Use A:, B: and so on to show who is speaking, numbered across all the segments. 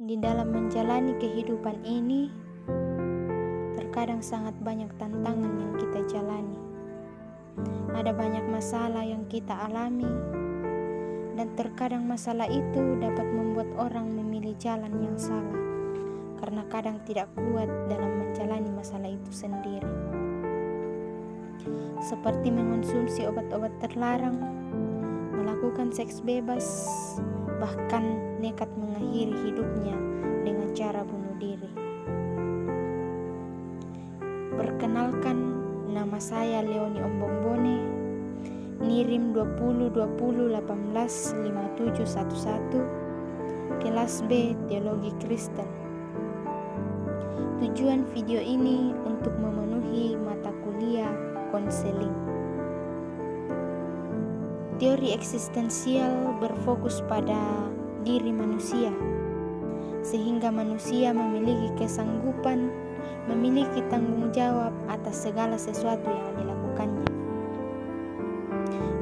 A: Di dalam menjalani kehidupan ini, terkadang sangat banyak tantangan yang kita jalani. Ada banyak masalah yang kita alami, dan terkadang masalah itu dapat membuat orang memilih jalan yang salah, karena kadang tidak kuat dalam menjalani masalah itu sendiri. Seperti mengonsumsi obat-obat terlarang, melakukan seks bebas, bahkan nekat mengakhiri hidupnya dengan cara bunuh diri. Perkenalkan, nama saya Leoni Ombombone, NIRIM 2020185711, kelas B Teologi Kristen. Tujuan video ini untuk memenuhi mata kuliah konseling. Teori eksistensial berfokus pada diri manusia, sehingga manusia memiliki kesanggupan, memiliki tanggung jawab atas segala sesuatu yang dilakukannya.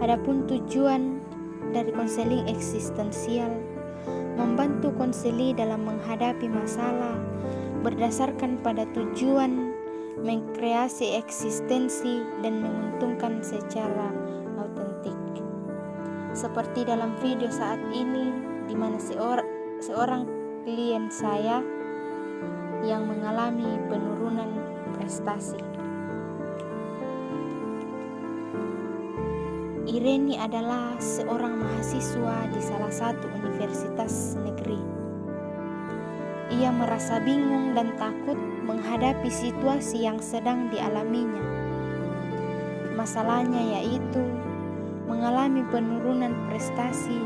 A: Adapun tujuan dari konseling eksistensial, membantu konseli dalam menghadapi masalah berdasarkan pada tujuan mengkreasi eksistensi dan menguntungkan secara autentik. Seperti dalam video saat ini, di mana seorang klien saya yang mengalami penurunan prestasi. Ireni adalah seorang mahasiswa di salah satu universitas negeri. Ia merasa bingung dan takut menghadapi situasi yang sedang dialaminya. Masalahnya yaitu mengalami penurunan prestasi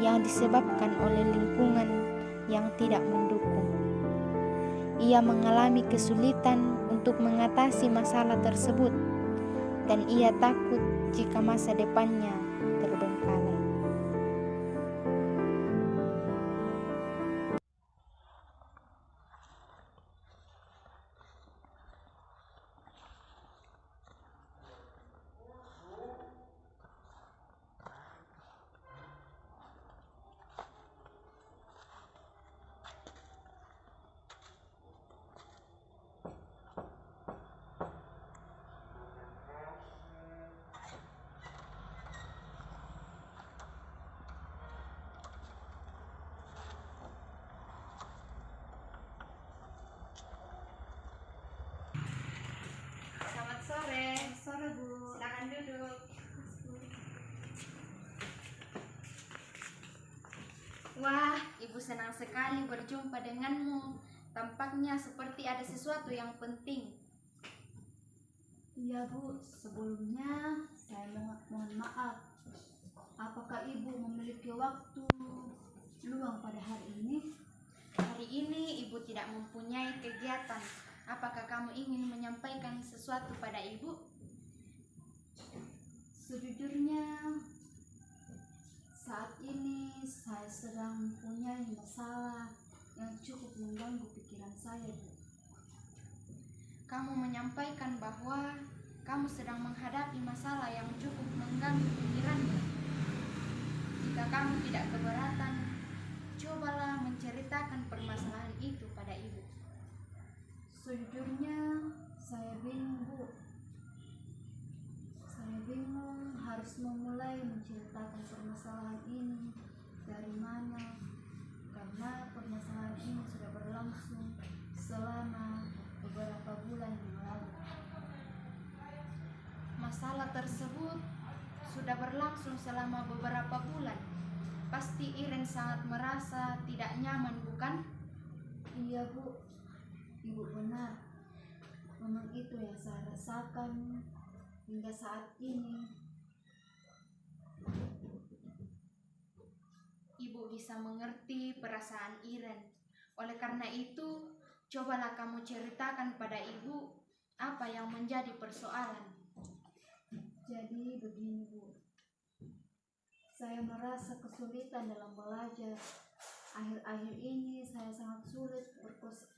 A: yang disebabkan oleh lingkungan yang tidak mendukung. Ia mengalami kesulitan untuk mengatasi masalah tersebut, dan ia takut jika masa depannya terbengkalai.
B: Sore Bu, silakan duduk. Wah, Ibu senang sekali berjumpa denganmu. Tampaknya seperti ada sesuatu yang penting.
C: Iya Bu, sebelumnya saya mohon maaf. Apakah Ibu memiliki waktu luang pada hari ini?
B: Hari ini Ibu tidak mempunyai kegiatan. Apakah kamu ingin menyampaikan sesuatu pada Ibu?
C: Sejujurnya saat ini saya sedang mempunyai masalah yang cukup mengganggu pikiran saya, Bu.
B: Kamu menyampaikan bahwa kamu sedang menghadapi masalah yang cukup mengganggu pikiranmu. Jika kamu tidak keberatan, cobalah menceritakan permasalahan itu pada Ibu.
C: Sejujurnya saya bingung, Bu. Saya bingung harus memulai menceritakan permasalahan ini dari mana, karena permasalahan ini sudah berlangsung selama beberapa bulan yang lalu.
B: Masalah tersebut sudah berlangsung selama beberapa bulan. Pasti Iren sangat merasa tidak nyaman, bukan?
C: Iya Bu, Ibu benar. Memang itu yang saya rasakan hingga saat ini.
B: Ibu bisa mengerti perasaan Iren. Oleh karena itu, cobalah kamu ceritakan pada Ibu apa yang menjadi persoalan.
C: Jadi begini Bu, saya merasa kesulitan dalam belajar. Akhir-akhir ini saya sangat sulit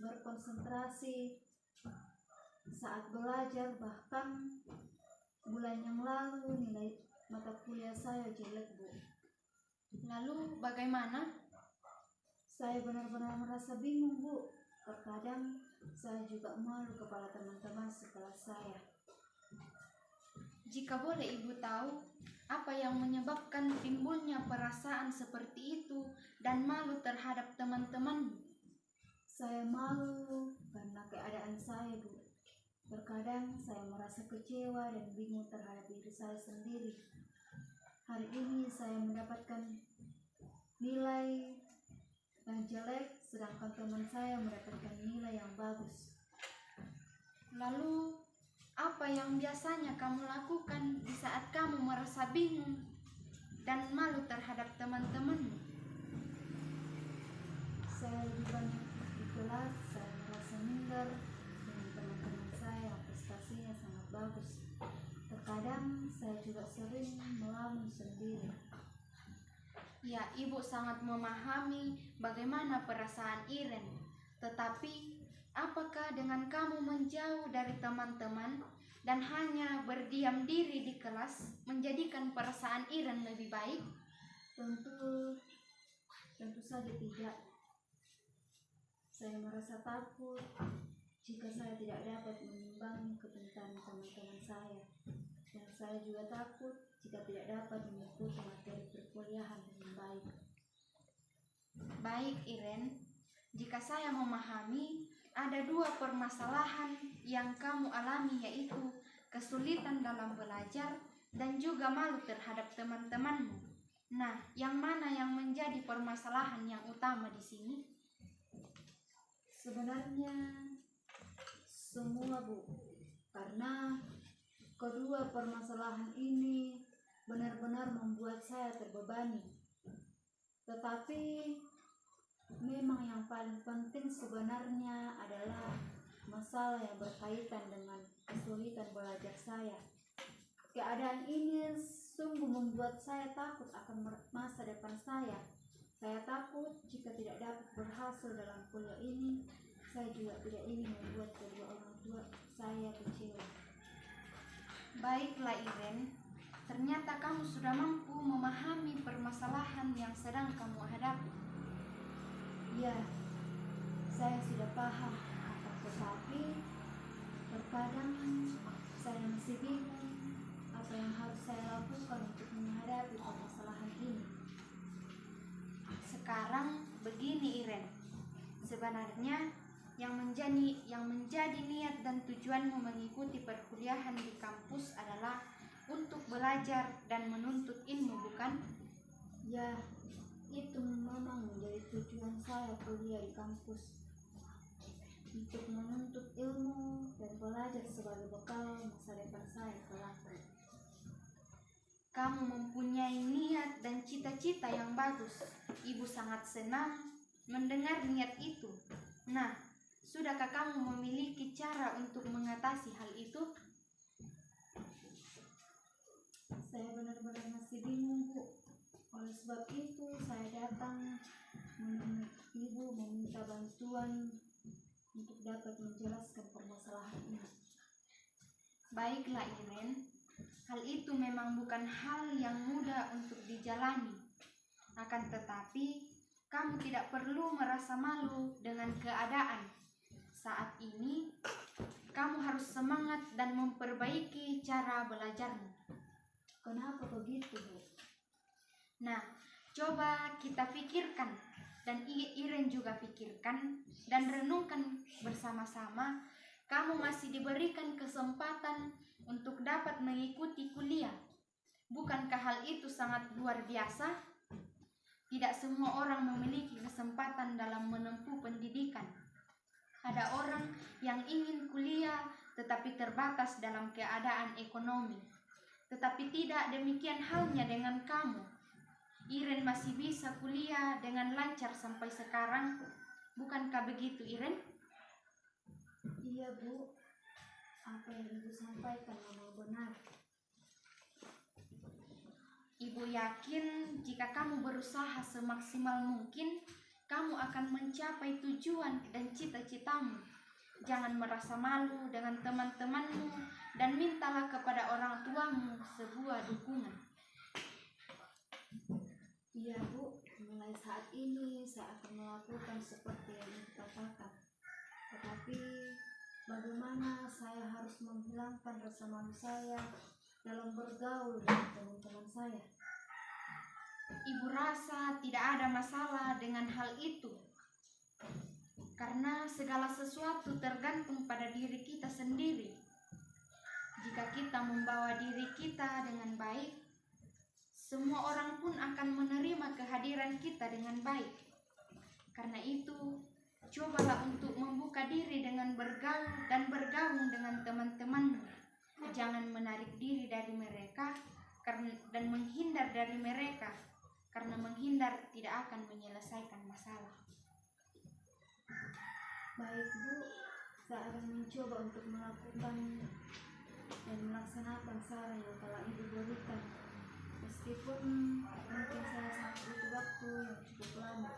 C: berkonsentrasi saat belajar, bahkan bulan yang lalu nilai mata kuliah saya jelek Bu.
B: Lalu bagaimana?
C: Saya benar-benar merasa bingung, Bu. Terkadang saya juga malu kepada teman-teman sekelas saya.
B: Jika boleh Ibu tahu, apa yang menyebabkan timbulnya perasaan seperti itu dan malu terhadap teman-temanmu?
C: Saya malu karena keadaan saya, Bu. Terkadang saya merasa kecewa dan bingung terhadap diri saya sendiri. Hari ini saya mendapatkan nilai yang jelek, sedangkan teman saya mendapatkan nilai yang bagus.
B: Lalu, apa yang biasanya kamu lakukan di saat kamu merasa bingung dan malu terhadap teman-temanmu?
C: Saya lebih banyak di kelas, saya merasa minder dengan teman-teman saya yang prestasinya sangat bagus. Terkadang saya juga sering melamun sendiri.
B: Ya, Ibu sangat memahami bagaimana perasaan Iren. Tetapi, apakah dengan kamu menjauh dari teman-teman dan hanya berdiam diri di kelas menjadikan perasaan Iren lebih baik?
C: Tentu saja tidak. Saya merasa takut jika saya tidak dapat mengimbangi kepintaran teman-teman saya. Dan saya juga takut jika tidak dapat mengikuti materi perkuliahan dengan baik.
B: Baik, Iren. Jika saya memahami, ada dua permasalahan yang kamu alami, yaitu kesulitan dalam belajar dan juga malu terhadap teman-temanmu. Nah, yang mana yang menjadi permasalahan yang utama di sini?
C: Sebenarnya semua, Bu, karena kedua permasalahan ini benar-benar membuat saya terbebani. Tetapi memang yang paling penting sebenarnya adalah masalah yang berkaitan dengan kesulitan belajar saya. Keadaan ini sungguh membuat saya takut akan masa depan saya. Saya takut jika tidak dapat berhasil dalam kuliah ini. Saya juga tidak ingin membuat kedua orang tua saya kecewa.
B: Baiklah, Iren. Ternyata kamu sudah mampu memahami permasalahan yang sedang kamu hadapi.
C: Ya, saya sudah paham. Akan tetapi terkadang saya masih bingung apa yang harus saya lakukan untuk menghadapi permasalahan ini.
B: Sekarang begini, Iren. Sebenarnya yang menjadi niat dan tujuanmu mengikuti perkuliahan di kampus adalah untuk belajar dan menuntut ilmu, bukan?
C: Ya, itu memang menjadi tujuan saya kuliah di kampus, untuk menuntut ilmu dan belajar sebagai bekal masa depan saya kelak.
B: Kamu mempunyai niat dan cita-cita yang bagus. Ibu sangat senang mendengar niat itu. Nah, sudahkah kamu memiliki cara untuk mengatasi hal itu?
C: Saya benar-benar masih bingung, Bu. Oleh sebab itu, saya datang menemui Ibu meminta bantuan untuk dapat menjelaskan permasalahan ini.
B: Baiklah, Iren. Hal itu memang bukan hal yang mudah untuk dijalani. Akan tetapi, kamu tidak perlu merasa malu dengan keadaan. Saat ini, kamu harus semangat dan memperbaiki cara belajarmu.
C: Kenapa begitu, Bu?
B: Nah, coba kita pikirkan, dan Iren juga pikirkan dan renungkan bersama-sama. Kamu masih diberikan kesempatan untuk dapat mengikuti kuliah. Bukankah hal itu sangat luar biasa? Tidak semua orang memiliki kesempatan dalam menempuh pendidikan. Ada orang yang ingin kuliah tetapi terbatas dalam keadaan ekonomi. Tetapi tidak demikian halnya dengan kamu. Iren masih bisa kuliah dengan lancar sampai sekarang. Bukankah begitu, Iren?
C: Iya, Bu. Apa yang Ibu sampaikan memang benar.
B: Ibu yakin jika kamu berusaha semaksimal mungkin, kamu akan mencapai tujuan dan cita-citamu. Jangan merasa malu dengan teman-temanmu dan mintalah kepada orang tuamu sebuah dukungan.
C: Iya, Bu. mulai saat ini saya akan melakukan seperti yang Ibu katakan. Tetapi bagaimana saya harus menghilangkan rasa malu saya dalam bergaul dengan teman-teman saya?
B: Ibu rasa tidak ada masalah dengan hal itu. Karena segala sesuatu tergantung pada diri kita sendiri. Jika kita membawa diri kita dengan baik, semua orang pun akan menerima kehadiran kita dengan baik. Karena itu, cobalah untuk membuka diri dengan bergaul dan bergabung dengan teman-temanmu. Jangan menarik diri dari mereka dan menghindar dari mereka, karena menghindar tidak akan menyelesaikan masalah.
C: Baik Bu, saya akan mencoba untuk melakukan dan melaksanakan saran yang telah Ibu berikan. Meskipun mungkin saya sangat butuh waktu yang cukup lama.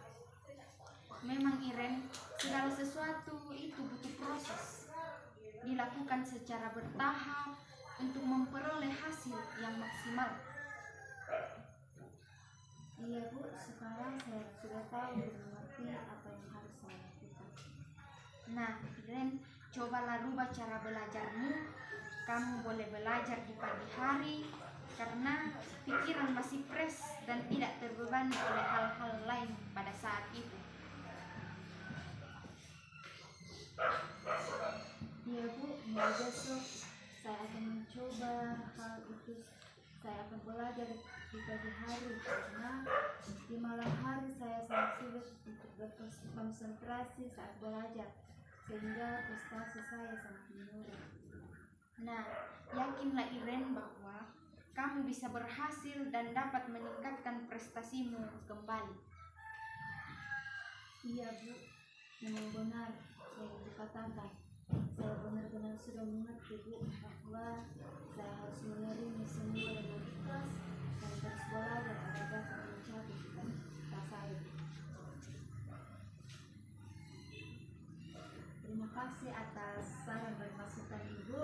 B: Memang Iren, segala sesuatu itu butuh proses. Dilakukan secara bertahap untuk memperoleh hasil yang maksimal.
C: Iya Bu, sekarang saya sudah tahu dan mengerti apa yang harus saya lakukan.
B: Nah, Iren, cobalah rubah cara belajarmu. Kamu boleh belajar di pagi hari karena pikiran masih fresh dan tidak terbebani oleh hal-hal lain pada saat itu.
C: Iya Bu, mulai besok saya akan mencoba hal itu. Saya akan belajar di pagi hari karena di malam hari saya sangat sulit untuk berkonsentrasi saat belajar, sehingga prestasi saya sangat menurun.
B: Nah, yakinlah Iren bahwa kamu bisa berhasil dan dapat meningkatkan prestasimu kembali.
C: Iya Bu, memang benar yang Ibu katakan. Saya benar-benar sudah mengerti Bu bahwa saya harus menerima semua dengan ikhlas dan terus belajar agar dapat mencapai cita-cita saya. Terima kasih atas saran dan masukan Ibu,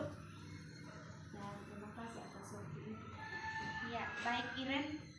C: dan terima kasih atas waktu Ibu.
B: Ya, baik Iren.